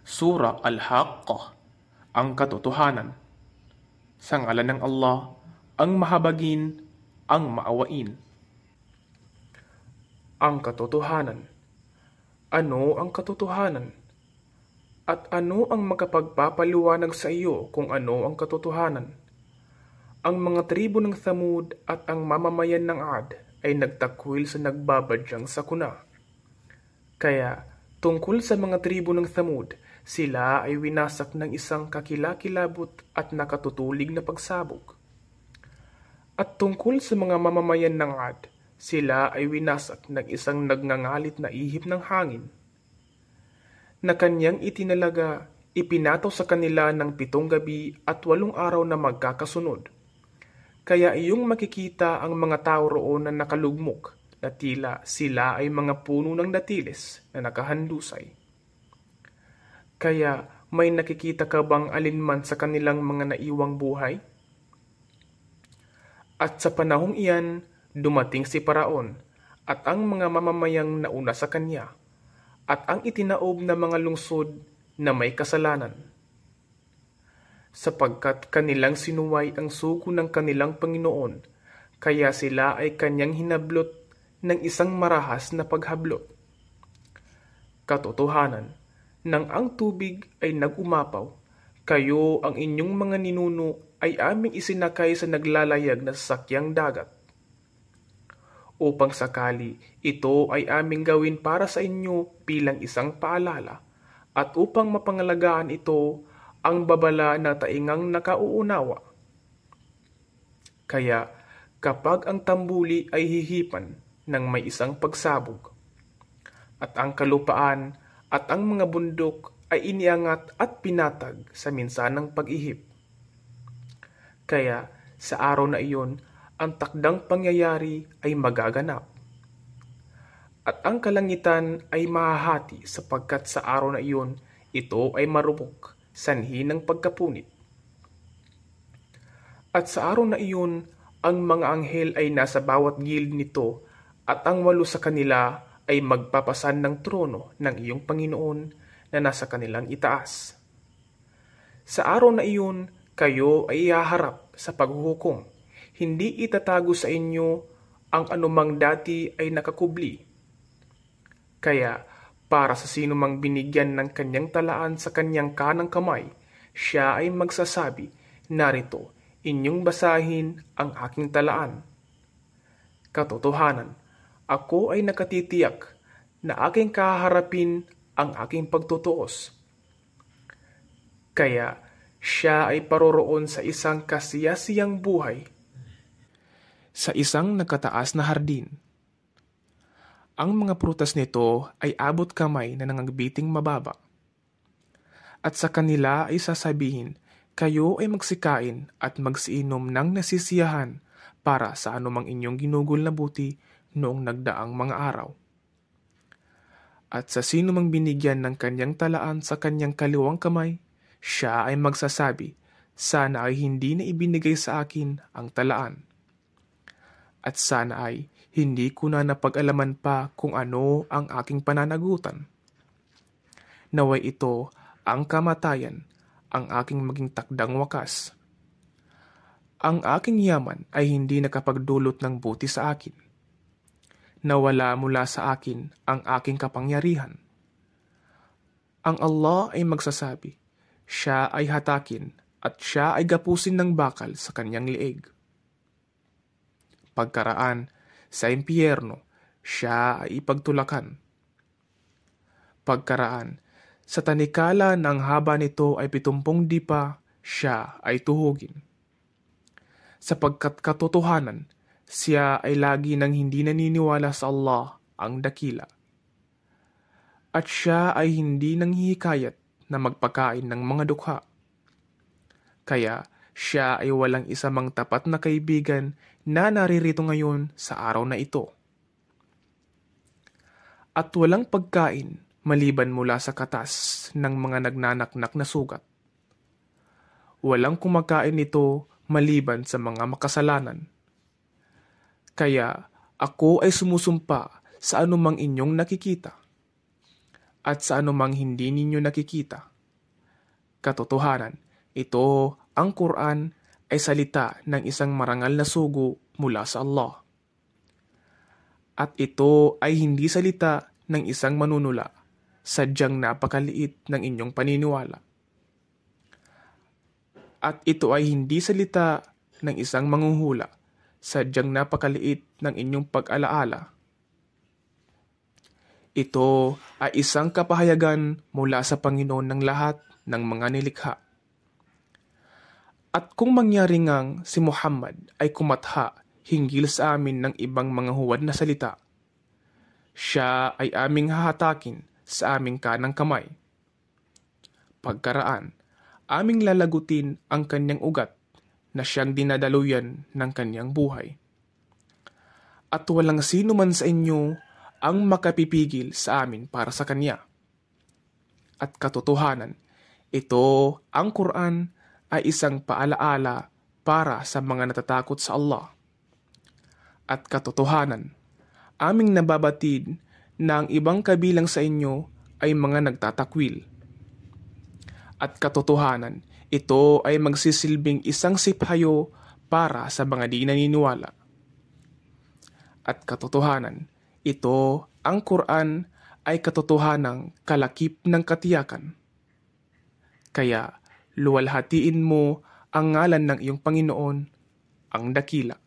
Sura Al-Haqqah, ang katotohanan. Sa ngalan ng Allah, ang mahabagin, ang maawain. Ang katotohanan. Ano ang katotohanan? At ano ang makapagpapaliwanag sa iyo kung ano ang katotohanan? Ang mga tribo ng Thamud at ang mamamayan ng Ad ay nagtakwil sa nagbabadyang sakuna. Kaya, tungkol sa mga tribo ng Thamud, sila ay winasak ng isang kakilakilabot at nakatutulig na pagsabog. At tungkol sa mga mamamayan ng Ad, sila ay winasak ng isang nagngangalit na ihip ng hangin, na kanyang itinalaga, ipinataw sa kanila ng 7 gabi at 8 araw na magkakasunod. Kaya iyong makikita ang mga tao roon na nakalugmok, na tila sila ay mga puno ng datiles na nakahandusay. Kaya may nakikita ka bang alinman sa kanilang mga naiwang buhay? At sa panahong iyan, dumating si Paraon at ang mga mamamayang nauna sa kanya, at ang itinaob na mga lungsod na may kasalanan, sapagkat kanilang sinuway ang sugo ng kanilang Panginoon, kaya sila ay kanyang hinablot ng isang marahas na paghablot. Katotohanan, nang ang tubig ay nagumapaw, kayo ang inyong mga ninuno ay aming isinakay sa naglalayag na sasakyang dagat, upang sakali ito ay aming gawin para sa inyo bilang isang paalala, at upang mapangalagaan ito ang babala na taingang nakauunawa. Kaya kapag ang tambuli ay hihipan ng may isang pagsabog, at ang kalupaan at ang mga bundok ay iniangat at pinatag sa minsanang pag-ihip, kaya sa araw na iyon, ang takdang pangyayari ay magaganap. At ang kalangitan ay mahahati sapagkat sa araw na iyon, ito ay marupok, sanhi ng pagkapunit. At sa araw na iyon, ang mga anghel ay nasa bawat gilid nito, at ang 8 sa kanila ay magpapasan ng trono ng iyong Panginoon na nasa kanilang itaas. Sa araw na iyon, kayo ay ihaharap sa paghuhukom. Hindi itatago sa inyo ang anumang dati ay nakakubli. Kaya, para sa sino mang binigyan ng kanyang talaan sa kanyang kanang kamay, siya ay magsasabi, narito, inyong basahin ang aking talaan. Katotohanan, ako ay nakatitiyak na aking kaharapin ang aking pagtutuos. Kaya, siya ay paroroon sa isang kasiyasiyang buhay, sa isang nagkataas na hardin. Ang mga prutas nito ay abot kamay na nangagbiting mababa. At sa kanila ay sasabihin, kayo ay magsikain at magsiinom ng nasisiyahan para sa anumang inyong ginugol na buti noong nagdaang mga araw. At sa sino mang binigyan ng kanyang talaan sa kanyang kaliwang kamay, siya ay magsasabi, sana ay hindi na ibinigay sa akin ang talaan. At sana ay hindi ko na napag-alaman pa kung ano ang aking pananagutan. Naway ito ang kamatayan, ang aking maging takdang wakas. Ang aking yaman ay hindi nakapagdulot ng buti sa akin. Nawala mula sa akin ang aking kapangyarihan. Ang Allah ay magsasabi, siya ay hatakin at siya ay gapusin ng bakal sa kanyang liig. Pagkaraan, sa impyerno, siya ay ipagtulakan. Pagkaraan, sa tanikala ng haba nito ay 70 dipa, siya ay tuhugin. Sapagkat katotohanan, siya ay lagi nang hindi naniniwala sa Allah ang dakila. At siya ay hindi nanghihikayat na magpakain ng mga dukha. Kaya, siya ay walang isa mang tapat na kaibigan na naririto ngayon sa araw na ito. At walang pagkain maliban mula sa katas ng mga nagnanaknak na sugat. Walang kumakain nito maliban sa mga makasalanan. Kaya ako ay sumusumpa sa anumang inyong nakikita. at sa anumang hindi ninyo nakikita. Katotohanan, ito, ang Quran, ay salita ng isang marangal na sugo mula sa Allah. At ito ay hindi salita ng isang manunula, sadyang napakaliit ng inyong paniniwala. At ito ay hindi salita ng isang manghuhula, sadyang napakaliit ng inyong pag-alaala. Ito ay isang kapahayagan mula sa Panginoon ng lahat ng mga nilikha. At kung mangyari ngang si Muhammad ay kumatha hinggil sa amin ng ibang mga huwad na salita, siya ay aming hahatakin sa aming kanang kamay. Pagkaraan, aming lalagutin ang kanyang ugat na siyang dinadaluyan ng kanyang buhay. At walang sino man sa inyo ang makapipigil sa amin para sa kanya. At katotohanan, ito, ang Quran, ay isang paalaala para sa mga natatakot sa Allah. At katotohanan, aming nababatid na ang ibang kabilang sa inyo ay mga nagtatakwil. At katotohanan, ito ay magsisilbing isang siphayo para sa mga di naniniwala. At katotohanan, ito, ang Quran, ay katotohanang kalakip ng katiyakan. Kaya, luwalhatiin mo ang ngalan ng iyong Panginoon, ang dakila.